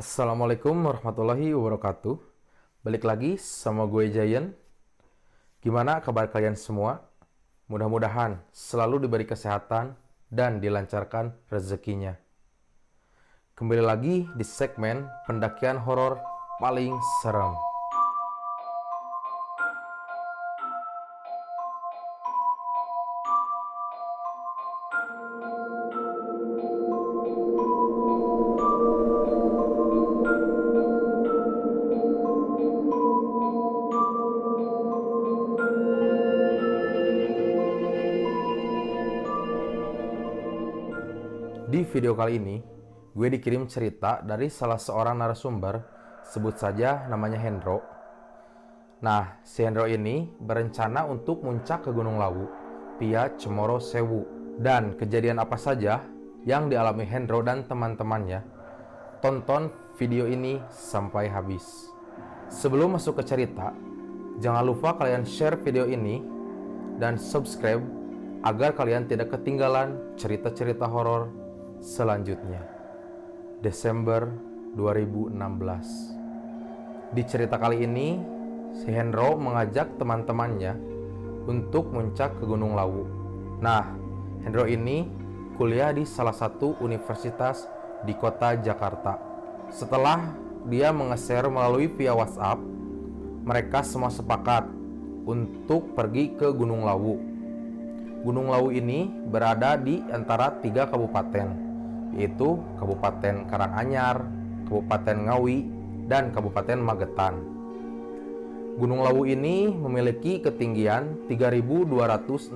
Assalamualaikum warahmatullahi wabarakatuh. Balik lagi sama gue Giant. Gimana kabar kalian semua? Mudah-mudahan selalu diberi kesehatan dan dilancarkan rezekinya. Kembali lagi di segmen pendakian horor paling serem. Di video kali ini, gue dikirim cerita dari salah seorang narasumber, sebut saja namanya Hendro. Nah, si Hendro ini berencana untuk muncak ke Gunung Lawu via Cemoro Sewu. Dan kejadian apa saja yang dialami Hendro dan teman-temannya, tonton video ini sampai habis. Sebelum masuk ke cerita, jangan lupa kalian share video ini dan subscribe agar kalian tidak ketinggalan cerita-cerita horor selanjutnya. Desember 2016. Di cerita kali ini, si Hendro mengajak teman-temannya untuk muncak ke Gunung Lawu. Nah, Hendro ini kuliah di salah satu universitas di kota Jakarta. Setelah dia menge-share melalui via WhatsApp, mereka semua sepakat untuk pergi ke Gunung Lawu. Gunung Lawu ini berada di antara 3 kabupaten, yaitu Kabupaten Karanganyar, Kabupaten Ngawi, dan Kabupaten Magetan. Gunung Lawu ini memiliki ketinggian 3.265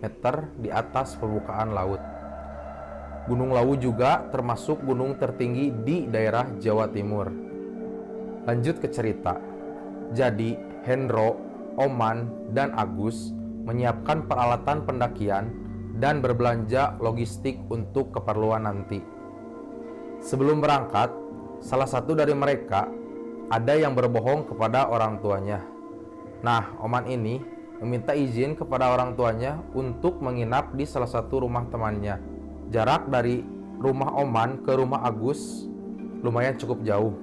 meter di atas permukaan laut. Gunung Lawu juga termasuk gunung tertinggi di daerah Jawa Timur. Lanjut ke cerita. Jadi, Hendro, Oman, dan Agus menyiapkan peralatan pendakian dan berbelanja logistik untuk keperluan nanti. Sebelum berangkat, salah satu dari mereka ada yang berbohong kepada orang tuanya. Nah, Oman ini meminta izin kepada orang tuanya untuk menginap di salah satu rumah temannya. Jarak dari rumah Oman ke rumah Agus lumayan cukup jauh.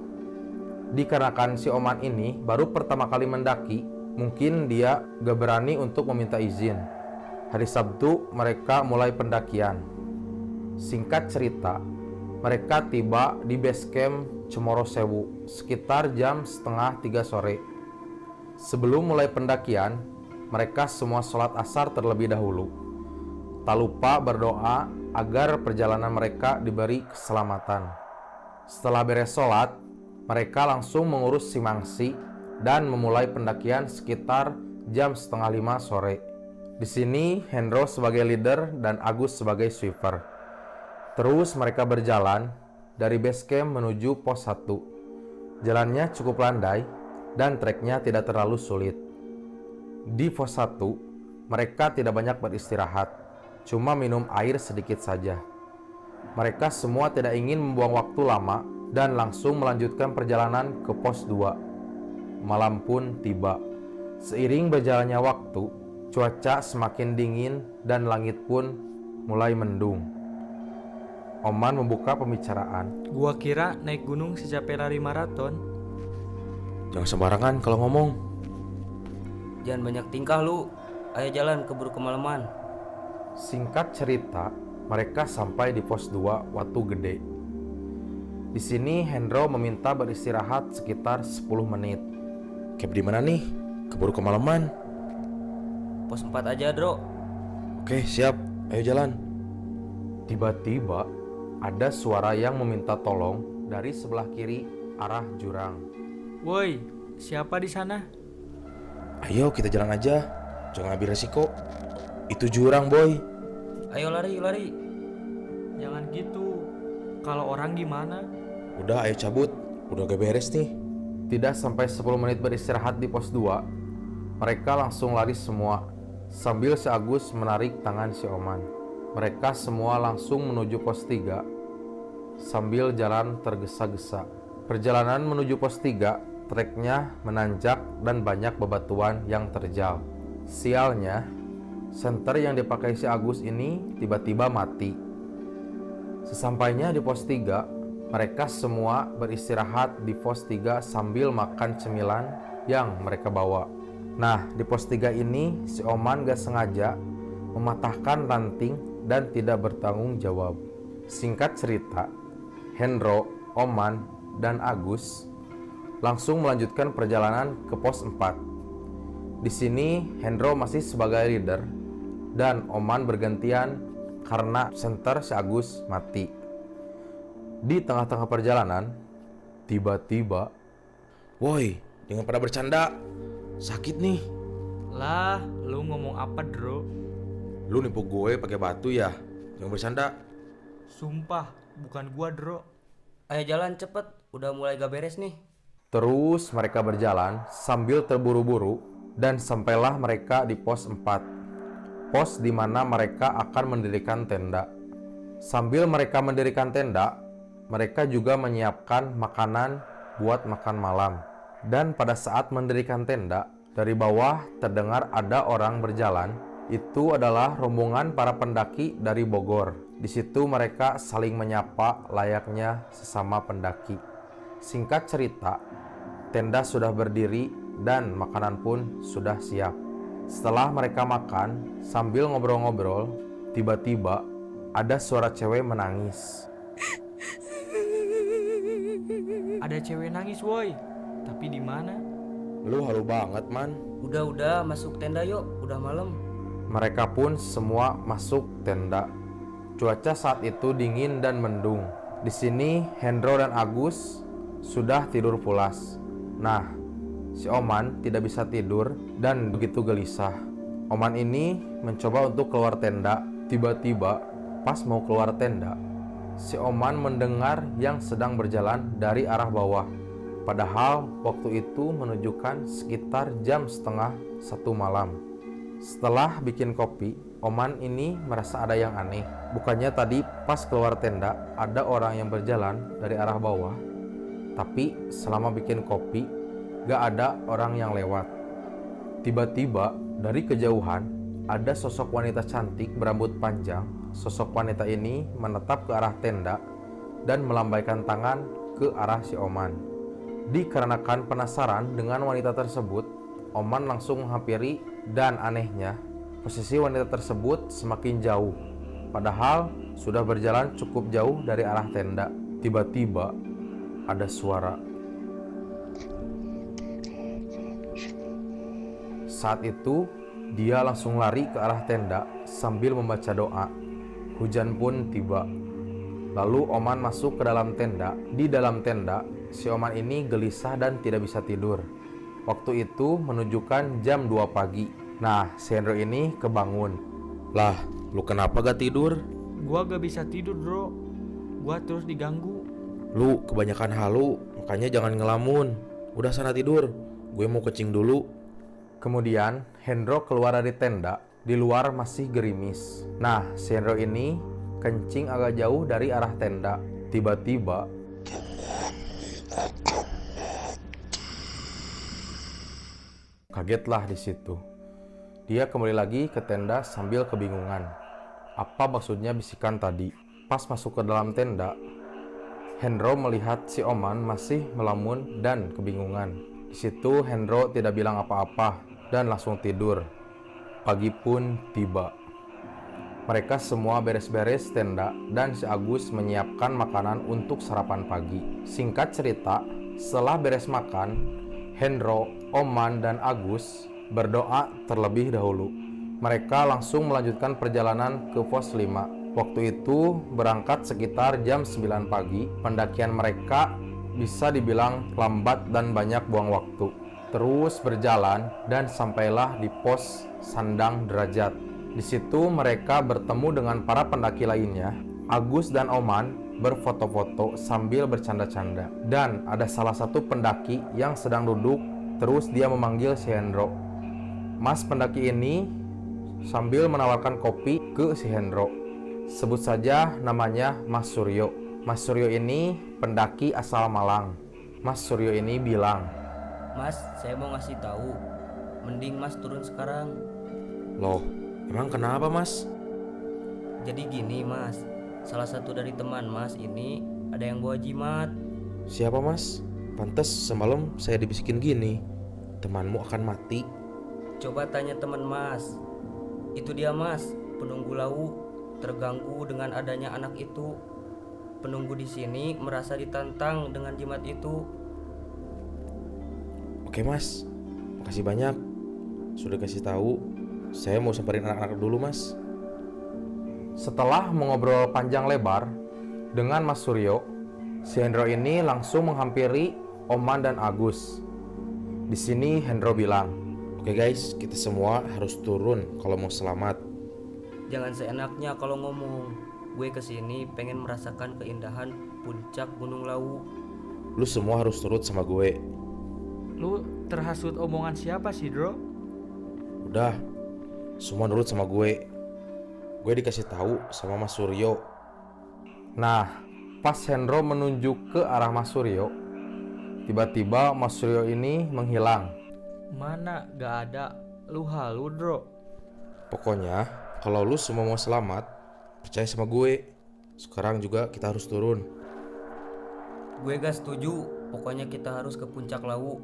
Dikarenakan si Oman ini baru pertama kali mendaki, mungkin dia gak berani untuk meminta izin. Hari Sabtu mereka mulai pendakian. Singkat cerita, mereka tiba di base camp Cemoro Sewu sekitar jam setengah 3 sore. Sebelum mulai pendakian, mereka semua sholat asar terlebih dahulu. Tak lupa berdoa agar perjalanan mereka diberi keselamatan. Setelah beres sholat, mereka langsung mengurus simangsi dan memulai pendakian sekitar jam setengah 5 sore. Di sini Hendro sebagai leader dan Agus sebagai sweeper. Terus mereka berjalan dari base camp menuju pos 1. Jalannya cukup landai dan treknya tidak terlalu sulit. Di pos 1, mereka tidak banyak beristirahat, cuma minum air sedikit saja. Mereka semua tidak ingin membuang waktu lama dan langsung melanjutkan perjalanan ke pos 2. Malam pun tiba. Seiring berjalannya waktu, cuaca semakin dingin dan langit pun mulai mendung. Oman membuka pembicaraan. Gua kira naik gunung secapek lari maraton. Jangan sembarangan kalau ngomong. Jangan banyak tingkah lu. Ayo jalan, keburu kemalaman. Singkat cerita, mereka sampai di pos 2 Watu Gede. Di sini Hendro meminta beristirahat sekitar 10 menit. Camp di mana nih? Keburu kemalaman. Pos 4 aja, Dro. Oke, siap. Ayo jalan. Tiba-tiba ada suara yang meminta tolong dari sebelah kiri arah jurang. Woi, siapa di sana? Ayo kita jalan aja. Jangan ambil resiko. Itu jurang, boy. Ayo lari, lari. Jangan gitu. Kalau orang gimana? Udah, ayo cabut. Udah gak beres nih. Tidak sampai 10 menit beristirahat di pos 2, mereka langsung lari semua, sambil si Agus menarik tangan si Oman. Mereka semua langsung menuju pos 3, sambil jalan tergesa-gesa. Perjalanan menuju pos 3, treknya menanjak dan banyak bebatuan yang terjal. Sialnya, senter yang dipakai si Agus ini tiba-tiba mati. Sesampainya di pos 3, Mereka semua beristirahat di pos 3 sambil makan cemilan yang mereka bawa. Nah, di pos 3 ini si Oman gak sengaja mematahkan ranting dan tidak bertanggung jawab. Singkat cerita, Hendro, Oman, dan Agus langsung melanjutkan perjalanan ke pos 4. Di sini Hendro masih sebagai leader dan Oman bergantian karena center si Agus mati. Di tengah-tengah perjalanan, tiba-tiba, "Woi, jangan pada bercanda. Sakit nih." Lah, lu ngomong apa, Dro? "Lu nipu gue pakai batu ya? Jangan bercanda." Sumpah, bukan gua, Dro. Ayo jalan cepet, udah mulai gak beres nih. Terus mereka berjalan sambil terburu-buru dan sampailah mereka di pos 4. Pos di mana mereka akan mendirikan tenda. Sambil mereka mendirikan tenda, mereka juga menyiapkan makanan buat makan malam. Dan pada saat mendirikan tenda, dari bawah terdengar ada orang berjalan. Itu adalah rombongan para pendaki dari Bogor. Di situ mereka saling menyapa layaknya sesama pendaki. Singkat cerita, tenda sudah berdiri dan makanan pun sudah siap. Setelah mereka makan sambil ngobrol-ngobrol, tiba-tiba ada suara cewek menangis. Ada cewek nangis, woi. Tapi di mana? "Lu halu banget, man." Udah masuk tenda yuk, udah malam. Mereka pun semua masuk tenda. Cuaca saat itu dingin dan mendung. Di sini Hendro dan Agus sudah tidur pulas. Nah, si Oman tidak bisa tidur dan begitu gelisah. Oman ini mencoba untuk keluar tenda. Tiba-tiba pas mau keluar tenda, si Oman mendengar yang sedang berjalan dari arah bawah. Padahal waktu itu menunjukkan sekitar jam setengah 1 malam. Setelah bikin kopi, Oman ini merasa ada yang aneh. Bukannya tadi pas keluar tenda ada orang yang berjalan dari arah bawah, tapi selama bikin kopi gak ada orang yang lewat. Tiba-tiba dari kejauhan ada sosok wanita cantik berambut panjang. Sosok wanita ini menatap ke arah tenda dan melambaikan tangan ke arah si Oman. Dikarenakan penasaran dengan wanita tersebut, Oman langsung menghampiri dan anehnya, posisi wanita tersebut semakin jauh. Padahal sudah berjalan cukup jauh dari arah tenda. Tiba-tiba ada suara. Saat itu, dia langsung lari ke arah tenda sambil membaca doa. Hujan pun tiba. Lalu Oman masuk ke dalam tenda. Di dalam tenda, si Oman ini gelisah dan tidak bisa tidur. Waktu itu menunjukkan jam 2 pagi. Nah, si Hendro ini kebangun. "Lah, lu kenapa gak tidur?" Gua gak bisa tidur, Bro. Gua terus diganggu. "Lu kebanyakan halu, makanya jangan ngelamun. Udah sana tidur, gue mau kencing dulu." Kemudian Hendro keluar dari tenda. Di luar masih gerimis. Nah, si Hendro ini kencing agak jauh dari arah tenda. Tiba-tiba kagetlah di situ. Dia kembali lagi ke tenda sambil kebingungan. Apa maksudnya bisikan tadi? Pas masuk ke dalam tenda, Hendro melihat si Oman masih melamun dan kebingungan. Di situ Hendro tidak bilang apa-apa dan langsung tidur. Pagi pun tiba. Mereka semua beres-beres tenda dan si Agus menyiapkan makanan untuk sarapan pagi. Singkat cerita, setelah beres makan, Hendro, Oman, dan Agus berdoa terlebih dahulu. Mereka langsung melanjutkan perjalanan ke pos 5. Waktu itu berangkat sekitar jam 9 pagi. Pendakian mereka bisa dibilang lambat dan banyak buang waktu. Terus berjalan dan sampailah di pos Sandang Derajat. Di situ mereka bertemu dengan para pendaki lainnya. Agus dan Oman berfoto-foto sambil bercanda-canda. Dan ada salah satu pendaki yang sedang duduk, terus dia memanggil si Hendro. Mas pendaki ini sambil menawarkan kopi ke si Hendro. Sebut saja namanya Mas Suryo. Mas Suryo ini pendaki asal Malang. Mas Suryo ini bilang, Mas, saya mau ngasih tahu. Mending Mas turun sekarang. "Loh, emang kenapa Mas?" Jadi gini Mas, salah satu dari teman Mas ini ada yang bawa jimat. Siapa mas? Pantes semalam saya dibisikin gini, temanmu akan mati. Coba tanya teman Mas. Itu dia Mas, penunggu lau, terganggu dengan adanya anak itu. Penunggu di sini merasa ditantang dengan jimat itu. Oke mas, makasih banyak sudah kasih tahu. Saya mau samperin anak-anak dulu mas. Setelah mengobrol panjang lebar dengan Mas Suryo, si Hendro ini langsung menghampiri Oman dan Agus. Di sini Hendro bilang, "Oke guys, kita semua harus turun kalau mau selamat." Jangan seenaknya kalau ngomong. Gue kesini pengen merasakan keindahan puncak Gunung Lawu. Lu semua harus turut sama gue. Lu terhasut omongan siapa sih, Bro? Udah, semua nurut sama gue. Gue dikasih tahu sama Mas Suryo. Nah, pas Hendro menunjuk ke arah Mas Suryo, tiba-tiba Mas Suryo ini menghilang. Mana gak ada. Lu halu, Bro. Pokoknya, kalau lu semua mau selamat, percaya sama gue. Sekarang juga kita harus turun. Gue gak setuju. Pokoknya kita harus ke puncak Lawu.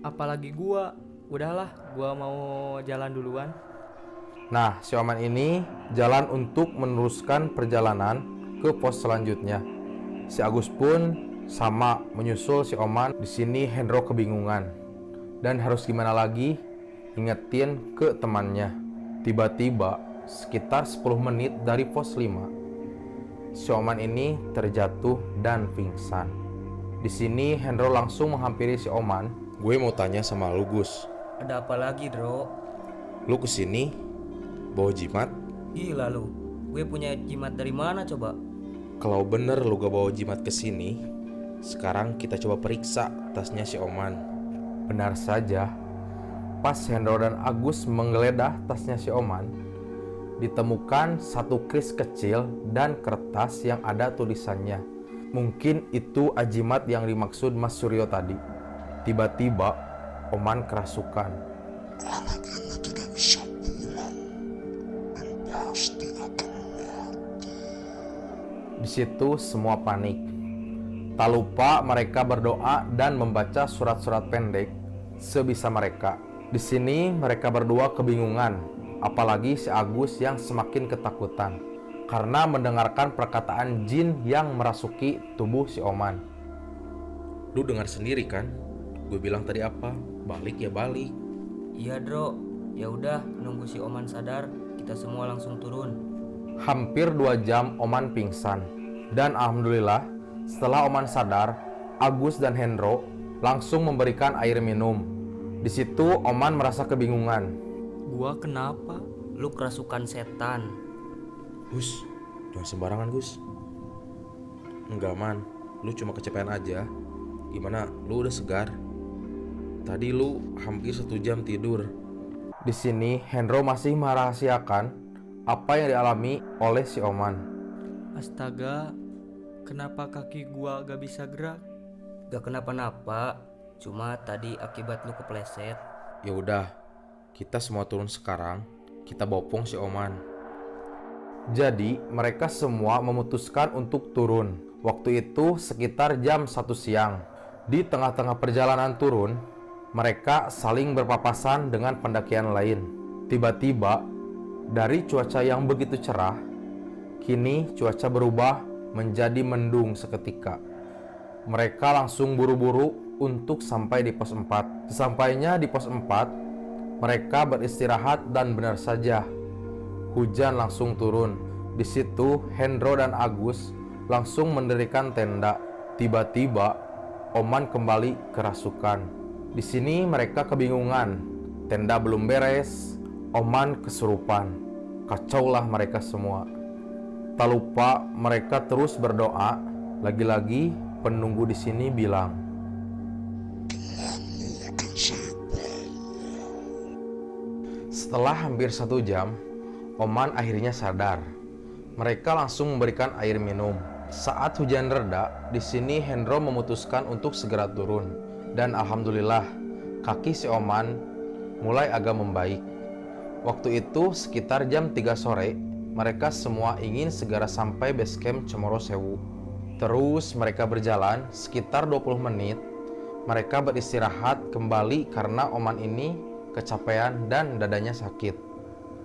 Apalagi gua. Udahlah, gua mau jalan duluan. Nah, si Oman ini jalan untuk meneruskan perjalanan ke pos selanjutnya. Si Agus pun sama menyusul si Oman. Di sini Hendro kebingungan dan harus gimana lagi ingetin ke temannya. Tiba-tiba sekitar 10 menit dari pos 5, si Oman ini terjatuh dan pingsan. Di sini Hendro langsung menghampiri si Oman. Gue mau tanya sama lu Gus, Ada apa lagi, Bro? lu kesini bawa jimat? Gila lu. Gue punya jimat dari mana coba? Kalau bener lu gak bawa jimat kesini, sekarang kita coba periksa tasnya si Oman. Benar saja, pas Hendro dan Agus menggeledah tasnya si Oman, ditemukan satu kris kecil dan kertas yang ada tulisannya. Mungkin itu ajimat yang dimaksud Mas Suryo tadi. Tiba-tiba Oman kerasukan. Anak ini tidak bisa pulang dan pasti akan mati. Di situ semua panik. Tak lupa mereka berdoa dan membaca surat-surat pendek sebisa mereka. Di sini mereka berdua kebingungan, apalagi si Agus yang semakin ketakutan karena mendengarkan perkataan jin yang merasuki tubuh si Oman. Lu dengar sendiri kan? Gue bilang tadi apa? Balik ya balik. Iya, Bro. Ya udah, nunggu si Oman sadar, kita semua langsung turun. Hampir 2 jam Oman pingsan. Dan alhamdulillah, setelah Oman sadar, Agus dan Hendro langsung memberikan air minum. Di situ Oman merasa kebingungan. Gua kenapa? Lu kerasukan setan. Gus, jangan sembarangan Gus. Enggak man, lu cuma kecapean aja. Gimana, lu udah segar? Tadi lu hampir 1 jam tidur. Di sini Hendro masih merahasiakan apa yang dialami oleh si Oman. Astaga, kenapa kaki gua gak bisa gerak? Gak kenapa-napa, cuma tadi akibat lu kepleset. Ya udah, kita semua turun sekarang. Kita bopong si Oman. Jadi mereka semua memutuskan untuk turun. Waktu itu sekitar jam 1 siang. Di tengah-tengah perjalanan turun, mereka saling berpapasan dengan pendakian lain. Tiba-tiba, dari cuaca yang begitu cerah, kini cuaca berubah menjadi mendung seketika. Mereka langsung buru-buru untuk sampai di pos 4. Sesampainya di pos 4, mereka beristirahat dan benar saja, hujan langsung turun. Di situ Hendro dan Agus langsung mendirikan tenda. Tiba-tiba Oman kembali kerasukan. Di sini mereka kebingungan. Tenda belum beres, Oman kesurupan. Kacaulah mereka semua. Tak lupa mereka terus berdoa. Lagi-lagi penunggu di sini bilang, setelah hampir 1 jam, Oman akhirnya sadar. Mereka langsung memberikan air minum. Saat hujan reda, di sini Hendro memutuskan untuk segera turun. Dan alhamdulillah, kaki si Oman mulai agak membaik. Waktu itu sekitar jam 3 sore, mereka semua ingin segera sampai base camp Cemoro Sewu. Terus mereka berjalan sekitar 20 menit. Mereka beristirahat kembali karena Oman ini kecapean dan dadanya sakit.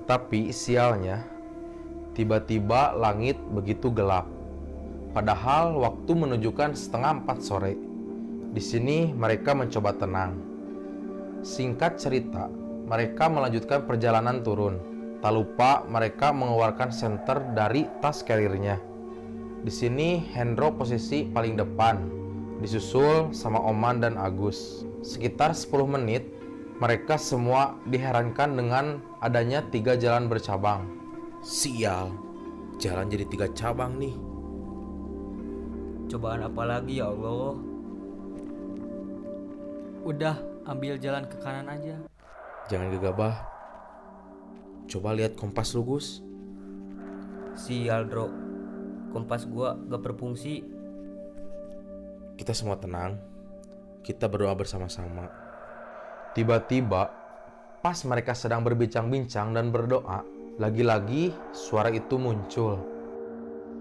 Tapi sialnya, tiba-tiba langit begitu gelap. Padahal waktu menunjukkan setengah 4 sore. Di sini mereka mencoba tenang. Singkat cerita, mereka melanjutkan perjalanan turun. Tak lupa mereka mengeluarkan senter dari tas carrier-nya. Di sini Hendro posisi paling depan, disusul sama Oman dan Agus. Sekitar 10 menit, mereka semua diherankan dengan adanya 3 jalan bercabang. Sial, jalan jadi 3 cabang nih. Cobaan apa lagi ya Allah? Udah, ambil jalan ke kanan aja. Jangan gegabah. Coba lihat kompas lu, Gus. Sial, Bro. Kompas gua gak berfungsi. Kita semua tenang. Kita berdoa bersama-sama. Tiba-tiba, pas mereka sedang berbincang-bincang dan berdoa, lagi-lagi suara itu muncul.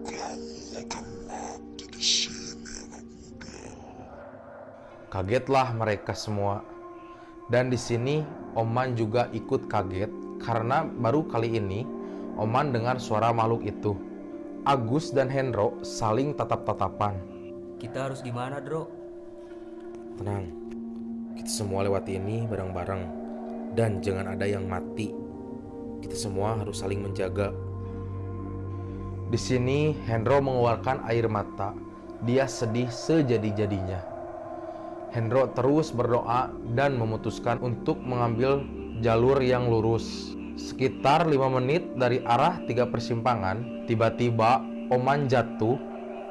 Kamu akan mati di sini, anak muda. Kagetlah mereka semua. Dan di sini Oman juga ikut kaget karena baru kali ini Oman dengar suara makhluk itu. Agus dan Hendro saling tatap-tatapan. Kita harus gimana, Bro? Tenang. Kita semua lewati ini bareng-bareng. Dan jangan ada yang mati. Kita semua harus saling menjaga. Di sini Hendro mengeluarkan air mata. Dia sedih sejadi-jadinya. Hendro terus berdoa dan memutuskan untuk mengambil jalur yang lurus. Sekitar 5 menit dari arah 3 persimpangan, tiba-tiba Oman jatuh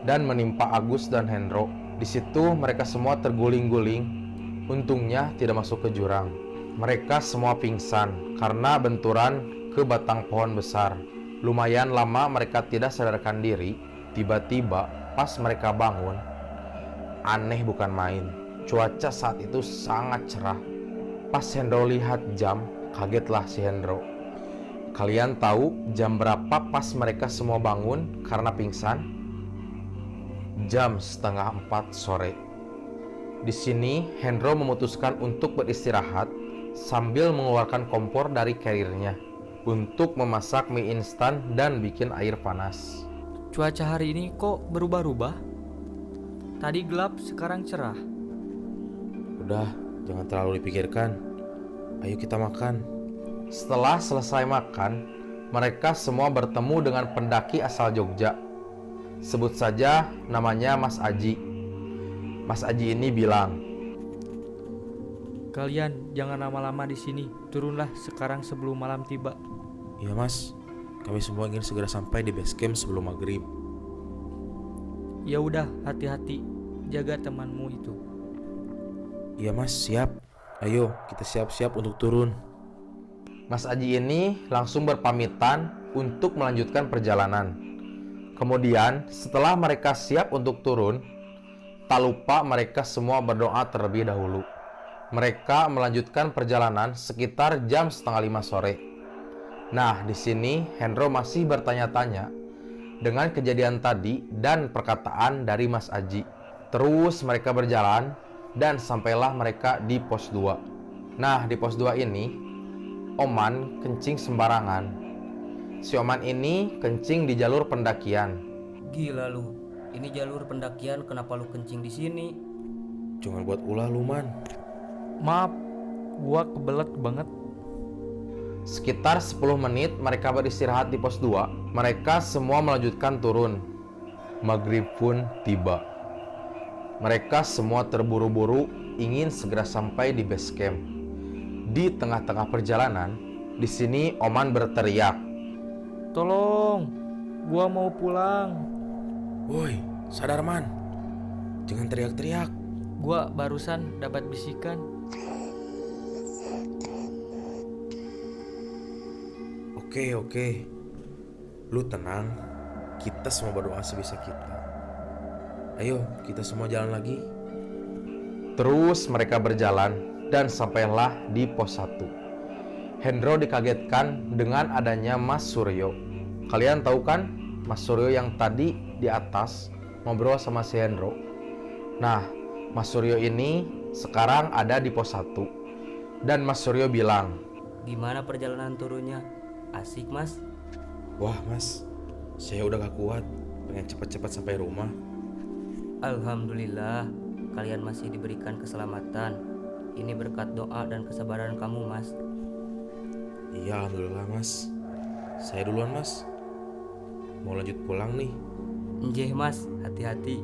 dan menimpa Agus dan Hendro. Di situ mereka semua terguling-guling. Untungnya tidak masuk ke jurang. Mereka semua pingsan karena benturan ke batang pohon besar. Lumayan lama mereka tidak sadarkan diri. Tiba-tiba pas mereka bangun, aneh bukan main. Cuaca saat itu sangat cerah. Pas Hendro lihat jam, kagetlah si Hendro. Kalian tahu jam berapa pas mereka semua bangun karena pingsan? Jam setengah 4 sore. Di sini Hendro memutuskan untuk beristirahat sambil mengeluarkan kompor dari carrier-nya untuk memasak mie instan dan bikin air panas. Cuaca hari ini kok berubah-ubah? Tadi gelap, sekarang cerah. Udah, jangan terlalu dipikirkan. Ayo kita makan. Setelah selesai makan, mereka semua bertemu dengan pendaki asal Jogja. Sebut saja namanya Mas Aji. Mas Aji ini bilang, Kalian jangan lama-lama di sini. Turunlah sekarang sebelum malam tiba. Iya mas, kami semua ingin segera sampai di base camp sebelum maghrib. Ya udah, hati-hati. Jaga temanmu itu. Iya mas, siap. Ayo kita siap-siap untuk turun. Mas Aji ini langsung berpamitan untuk melanjutkan perjalanan. Kemudian setelah mereka siap untuk turun, tak lupa mereka semua berdoa terlebih dahulu. Mereka melanjutkan perjalanan sekitar jam setengah 5 sore. Nah, di sini Hendro masih bertanya-tanya dengan kejadian tadi dan perkataan dari Mas Aji. Terus mereka berjalan dan sampailah mereka di pos 2. Nah, di pos 2 ini Oman kencing sembarangan. Si Oman ini kencing di jalur pendakian. Gila lu. Ini jalur pendakian, kenapa lu kencing di sini? Jangan buat ulah lu man. Maaf, gua kebelet banget. Sekitar 10 menit mereka beristirahat di pos 2. Mereka semua melanjutkan turun. Maghrib pun tiba. Mereka semua terburu-buru ingin segera sampai di base camp. Di tengah-tengah perjalanan, di sini Oman berteriak, Tolong, gua mau pulang. Woi, sadar man. Jangan teriak-teriak. Gua barusan dapat bisikan. Oke. Lu tenang. Kita semua berdoa sebisa kita. Ayo, kita semua jalan lagi. Terus mereka berjalan dan sampailah di pos 1. Hendro dikagetkan dengan adanya Mas Suryo. Kalian tahu kan, Mas Suryo yang tadi di atas ngobrol sama si Hendro. Nah, Mas Suryo ini sekarang ada di pos 1. Dan Mas Suryo bilang, Gimana perjalanan turunnya? Asik mas? Wah mas, saya udah gak kuat, pengen cepat-cepat sampai rumah. Alhamdulillah, kalian masih diberikan keselamatan. Ini berkat doa dan kesabaran kamu mas. Iya alhamdulillah mas. Saya duluan mas, mau lanjut pulang nih. Njeh mas, hati-hati.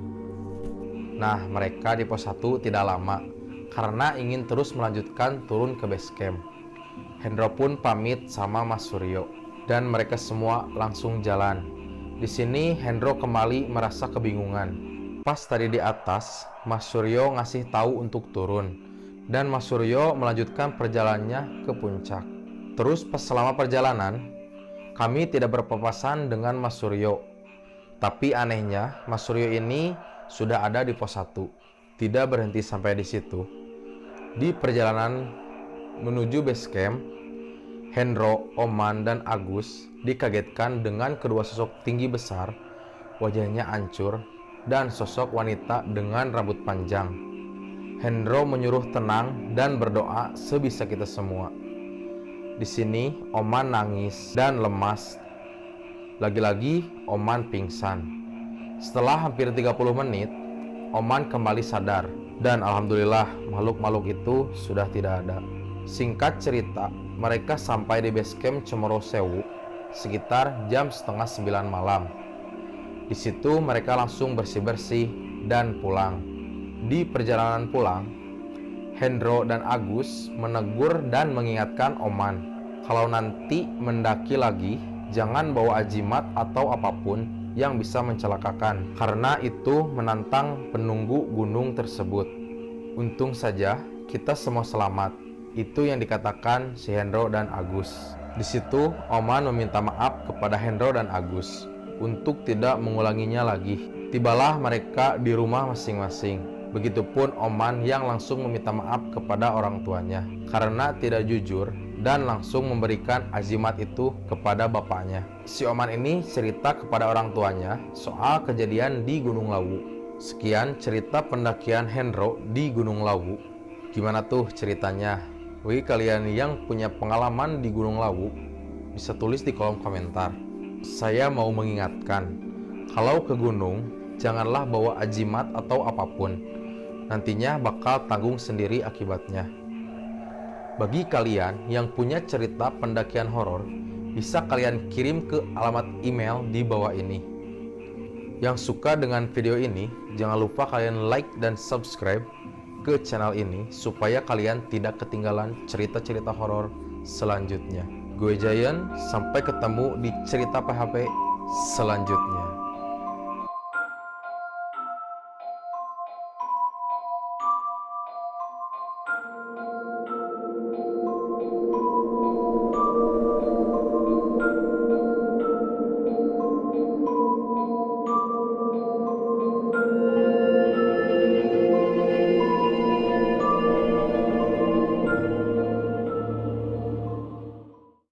nah mereka di pos 1 tidak lama karena ingin terus melanjutkan turun ke base camp. Hendro pun pamit sama Mas Suryo dan mereka semua langsung jalan. Di sini Hendro kembali merasa kebingungan. Pas tadi di atas, Mas Suryo ngasih tahu untuk turun dan Mas Suryo melanjutkan perjalanannya ke puncak. Terus pas selama perjalanan, kami tidak berpapasan dengan Mas Suryo. Tapi anehnya, Mas Suryo ini sudah ada di pos 1. Tidak berhenti sampai di situ. Di perjalanan menuju base camp, Hendro, Oman, dan Agus dikagetkan dengan kedua sosok tinggi besar, wajahnya hancur, dan sosok wanita dengan rambut panjang. Hendro menyuruh tenang dan berdoa sebisa kita semua. Di sini, Oman nangis dan lemas. Lagi-lagi, Oman pingsan. Setelah hampir 30 menit, Oman kembali sadar. Dan alhamdulillah, makhluk-makhluk itu sudah tidak ada. Singkat cerita, mereka sampai di base camp Cemoro Sewu sekitar jam setengah 9 malam. Di situ mereka langsung bersih-bersih dan pulang. Di perjalanan pulang, Hendro dan Agus menegur dan mengingatkan Oman kalau nanti mendaki lagi jangan bawa ajimat atau apapun yang bisa mencelakakan karena itu menantang penunggu gunung tersebut. Untung saja kita semua selamat. Itu yang dikatakan si Hendro dan Agus. Di situ Oman meminta maaf kepada Hendro dan Agus untuk tidak mengulanginya lagi. Tibalah mereka di rumah masing-masing. Begitupun Oman yang langsung meminta maaf kepada orang tuanya karena tidak jujur dan langsung memberikan azimat itu kepada bapaknya. Si Oman ini cerita kepada orang tuanya soal kejadian di Gunung Lawu. Sekian cerita pendakian Hendro di Gunung Lawu. Gimana tuh ceritanya? Bagi kalian yang punya pengalaman di Gunung Lawu, bisa tulis di kolom komentar. Saya mau mengingatkan, kalau ke gunung, janganlah bawa ajimat atau apapun. Nantinya bakal tanggung sendiri akibatnya. Bagi kalian yang punya cerita pendakian horor, bisa kalian kirim ke alamat email di bawah ini. Yang suka dengan video ini, jangan lupa kalian like dan subscribe ke channel ini supaya kalian tidak ketinggalan cerita-cerita horor selanjutnya. Gue Giant, sampai ketemu di cerita PHP selanjutnya.